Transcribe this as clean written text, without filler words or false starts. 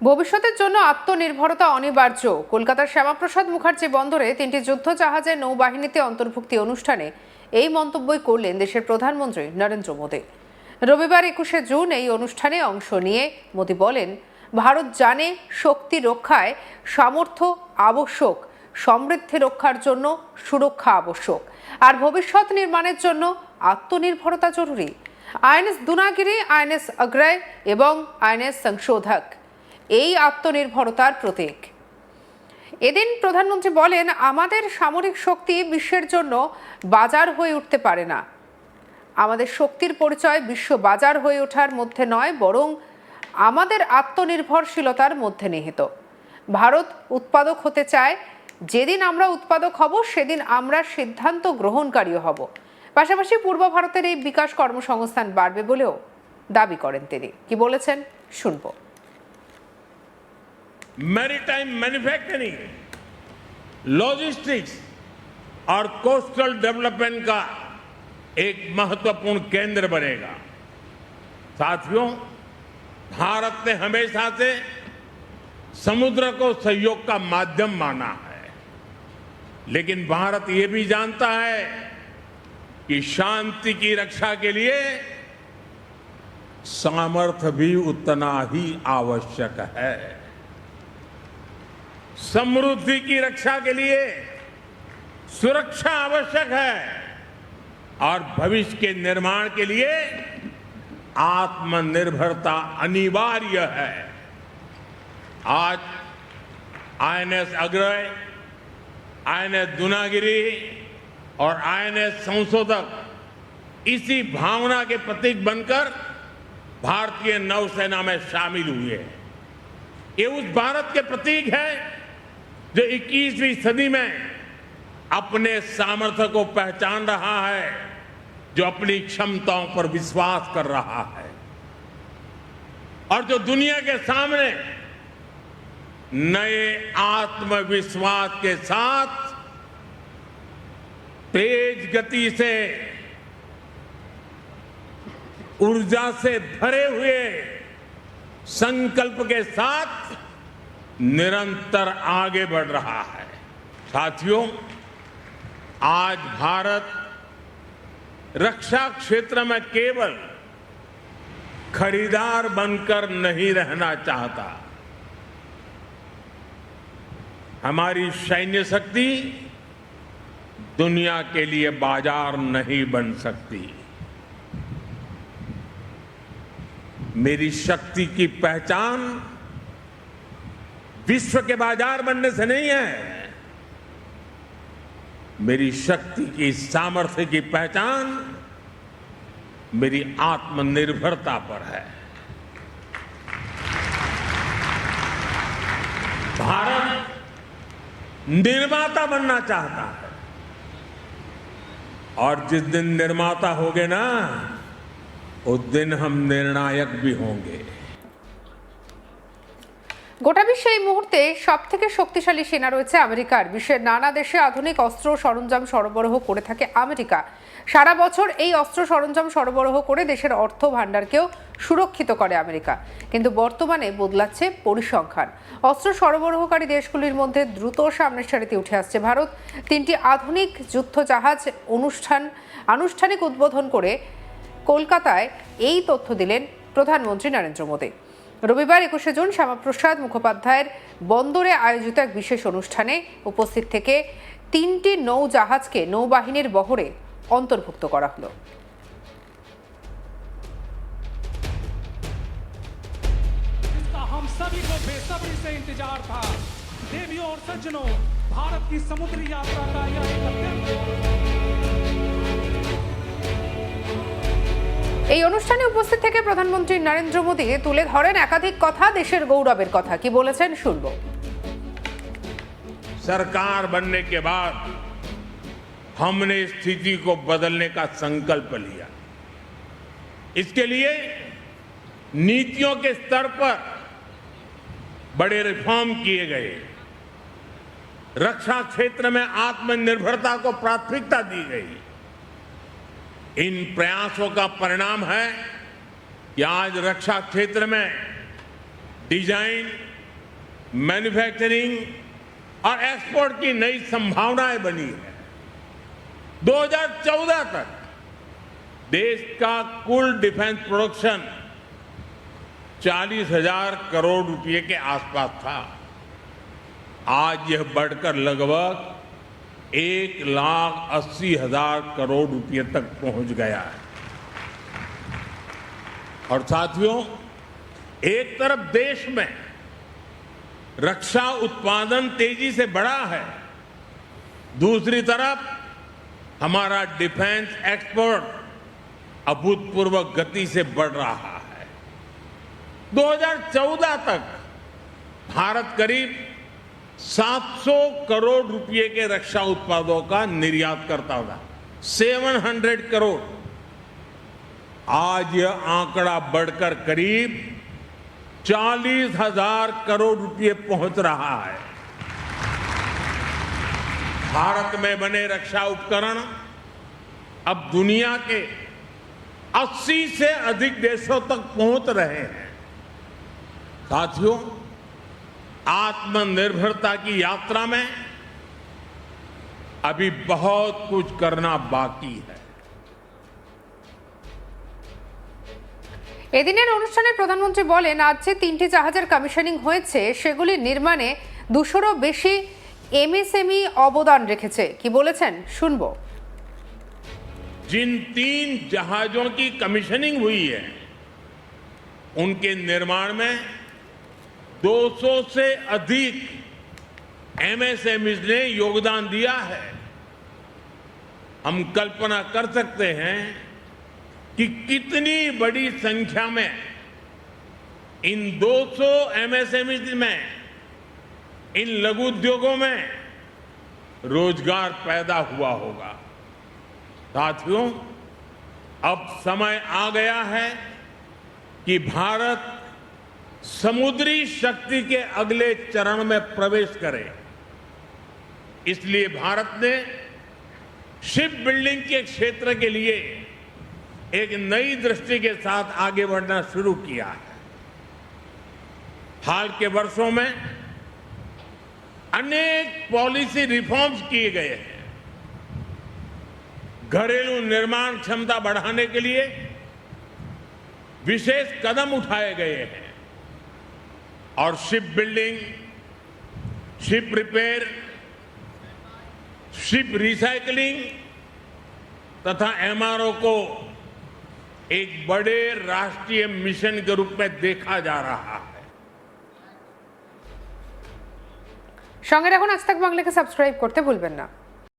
ভবিষ্যতের জন্য আত্মনির্ভরতা অনিবার্য। কলকাতার শ্যামাপ্রসাদ মুখার্জি বন্দরে 3টি যুদ্ধ জাহাজের নৌবাহিনীতে অন্তর্ভুক্তি অনুষ্ঠানে এই মন্তব্যই করলেন দেশের প্রধানমন্ত্রী নরেন্দ্র মোদী। রবিবার 21শে জুন এই অনুষ্ঠানে অংশ নিয়ে মোদী বলেন, ভারত জানে শক্তি রক্ষায় সামর্থ্য আবশ্যক, সমৃদ্ধি রক্ষার জন্য সুরক্ষা আবশ্যক, আর ভবিষ্যৎ নির্মাণের জন্য আত্মনির্ভরতা জরুরি। আইএনএস দুনাগিরি, আইএনএস অগ্রয় এবং আইএনএস সংশোধক এই আত্মনির্ভরতার প্রতীক। এদিন প্রধানমন্ত্রী বলেন, আমাদের সামরিক শক্তি বিশ্বের জন্য বাজার হয়ে উঠতে পারে না। আমাদের শক্তির পরিচয় বিশ্ব বাজার হয়ে ওঠার মধ্যে নয়, বরং আমাদের আত্মনির্ভরশীলতার মধ্যে নিহিত। ভারত উৎপাদক হতে চায়। যেদিন আমরা উৎপাদক হব, সেদিন আমরা সিদ্ধান্ত গ্রহণকারীও হব। পাশাপাশি পূর্ব ভারতের এই বিকাশ কর্মসংস্থান বাড়বে বলেও দাবি করেন তিনি। কি বলেছেন শুনবো। मैरीटाइम मैन्युफैक्चरिंग, लॉजिस्टिक्स और कोस्टल डेवलपमेंट का एक महत्वपूर्ण केंद्र बनेगा। साथियों, भारत ने हमेशा से समुद्र को सहयोग का माध्यम माना है, लेकिन भारत ये भी जानता है कि शांति की रक्षा के लिए सामर्थ्य भी उतना ही आवश्यक है। समृद्धि की रक्षा के लिए सुरक्षा आवश्यक है और भविष्य के निर्माण के लिए आत्मनिर्भरता अनिवार्य है। आज आईएनएस अग्रय, आईएनएस दुनागिरी और आईएनएस संशोधक इसी भावना के प्रतीक बनकर भारतीय नौसेना में शामिल हुए हैं। ये उस भारत के प्रतीक है जो 21वीं सदी में अपने सामर्थ्य को पहचान रहा है, जो अपनी क्षमताओं पर विश्वास कर रहा है और जो दुनिया के सामने नए आत्मविश्वास के साथ तेज गति से, ऊर्जा से भरे हुए संकल्प के साथ निरंतर आगे बढ़ रहा है। साथियों, आज भारत रक्षा क्षेत्र में केवल खरीदार बनकर नहीं रहना चाहता। हमारी सैन्य शक्ति दुनिया के लिए बाजार नहीं बन सकती। मेरी शक्ति की पहचान विश्व के बाजार बनने से नहीं है, मेरी शक्ति की सामर्थ्य की पहचान मेरी आत्मनिर्भरता पर है। भारत निर्माता बनना चाहता है और जिस दिन निर्माता होंगे ना, उस दिन हम निर्णायक भी होंगे। গোটা বিশ্বে এই মুহূর্তে সবথেকে শক্তিশালী সেনা রয়েছে আমেরিকার। বিশ্বের নানা দেশে আধুনিক অস্ত্র সরঞ্জাম সরবরাহ করে থাকে আমেরিকা। সারা বছর এই অস্ত্র সরঞ্জাম সরবরাহ করে দেশের অর্থ ভাণ্ডারকেও সুরক্ষিত করে আমেরিকা। কিন্তু বর্তমানে বদলাচ্ছে পরিসংখ্যান। অস্ত্র সরবরাহকারী দেশগুলির মধ্যে দ্রুত সামনের সারিতে উঠে আসছে ভারত। 3টি আধুনিক যুদ্ধ জাহাজ আনুষ্ঠানিক উদ্বোধন করে কলকাতায় এই তথ্য দিলেন প্রধানমন্ত্রী নরেন্দ্র মোদী। রবিবার 21শে জুন শ্যামাপ্রসাদ মুখোপাধ্যায়ের বন্দরে আয়োজিত এক বিশেষ অনুষ্ঠানে উপস্থিত থেকে 3টি নৌজাহাজকে নৌবাহিনীর বহরে অন্তর্ভুক্ত করা হলো। हम सभी को बेसब्री से इंतजार था। देवियों और सज्जनों, भारत की समुद्री यात्रा का यह एक अत्यंत এই অনুষ্ঠানে উপস্থিত থেকে প্রধানমন্ত্রী নরেন্দ্র মোদী তুলে ধরেন একাধিক কথা, দেশের গৌরবের কথা। কি বলেছেন শুনবো। सरकार बनने के बाद हमने स्थिति को बदलने का संकल्प लिया। इसके लिए नीतियों के स्तर पर बड़े रिफॉर्म किए गए। रक्षा क्षेत्र में आत्मनिर्भरता को प्राथमिकता दी गई। इन प्रयासों का परिणाम है कि आज रक्षा क्षेत्र में डिजाइन, मैन्युफैक्चरिंग और एक्सपोर्ट की नई संभावनाएं बनी है। 2014 तक देश का कुल डिफेंस प्रोडक्शन 40,000 करोड़ रुपए के आसपास था। आज यह बढ़कर लगभग 1,80,000 करोड़ रुपए तक पहुंच गया है। और साथियों, एक तरफ देश में रक्षा उत्पादन तेजी से बढ़ा है, दूसरी तरफ हमारा डिफेंस एक्सपोर्ट अभूतपूर्व गति से बढ़ रहा है। 2014 तक भारत करीब 700 करोड़ रुपए के रक्षा उत्पादों का निर्यात करता था, 700 करोड़। आज यह आंकड़ा बढ़कर करीब 40,000 करोड़ रुपए पहुंच रहा है। भारत में बने रक्षा उपकरण अब दुनिया के 80 से अधिक देशों तक पहुंच रहे हैं। साथियों, आत्मनिर्भरता की यात्रा में अभी बहुत कुछ करना बाकी है। এদিনের অনুষ্ঠানে প্রধানমন্ত্রী বলেন, আজ যে 3টি জাহাজের কমিশনিং হয়েছে সেগুলি নির্মাণে 200-রও বেশি এমএসএমই অবদান রেখেছে। কি বলেছেন শুনবো। जिन 3 जहाजों की कमीशनिंग हुई है उनके निर्माण में 200 से अधिक एमएसएमईज ने योगदान दिया है। हम कल्पना कर सकते हैं कि कितनी बड़ी संख्या में इन 200 एमएसएमईज में, इन लघु उद्योगों में रोजगार पैदा हुआ होगा। साथियों, अब समय आ गया है कि भारत समुद्री शक्ति के अगले चरण में प्रवेश करे। इसलिए भारत ने शिप बिल्डिंग के क्षेत्र के लिए एक नई दृष्टि के साथ आगे बढ़ना शुरू किया है। हाल के वर्षों में अनेक पॉलिसी रिफॉर्म्स किए गए हैं। घरेलू निर्माण क्षमता बढ़ाने के लिए विशेष कदम उठाए गए हैं और ship building, ship repair, ship recycling तथा एमआरओ को एक बड़े राष्ट्रीय मिशन के रूप में देखा जा रहा है। সঙ্গে রাখুন আজ তাক বাংলাকে সাবস্ক্রাইব করতে ভুলবেন না।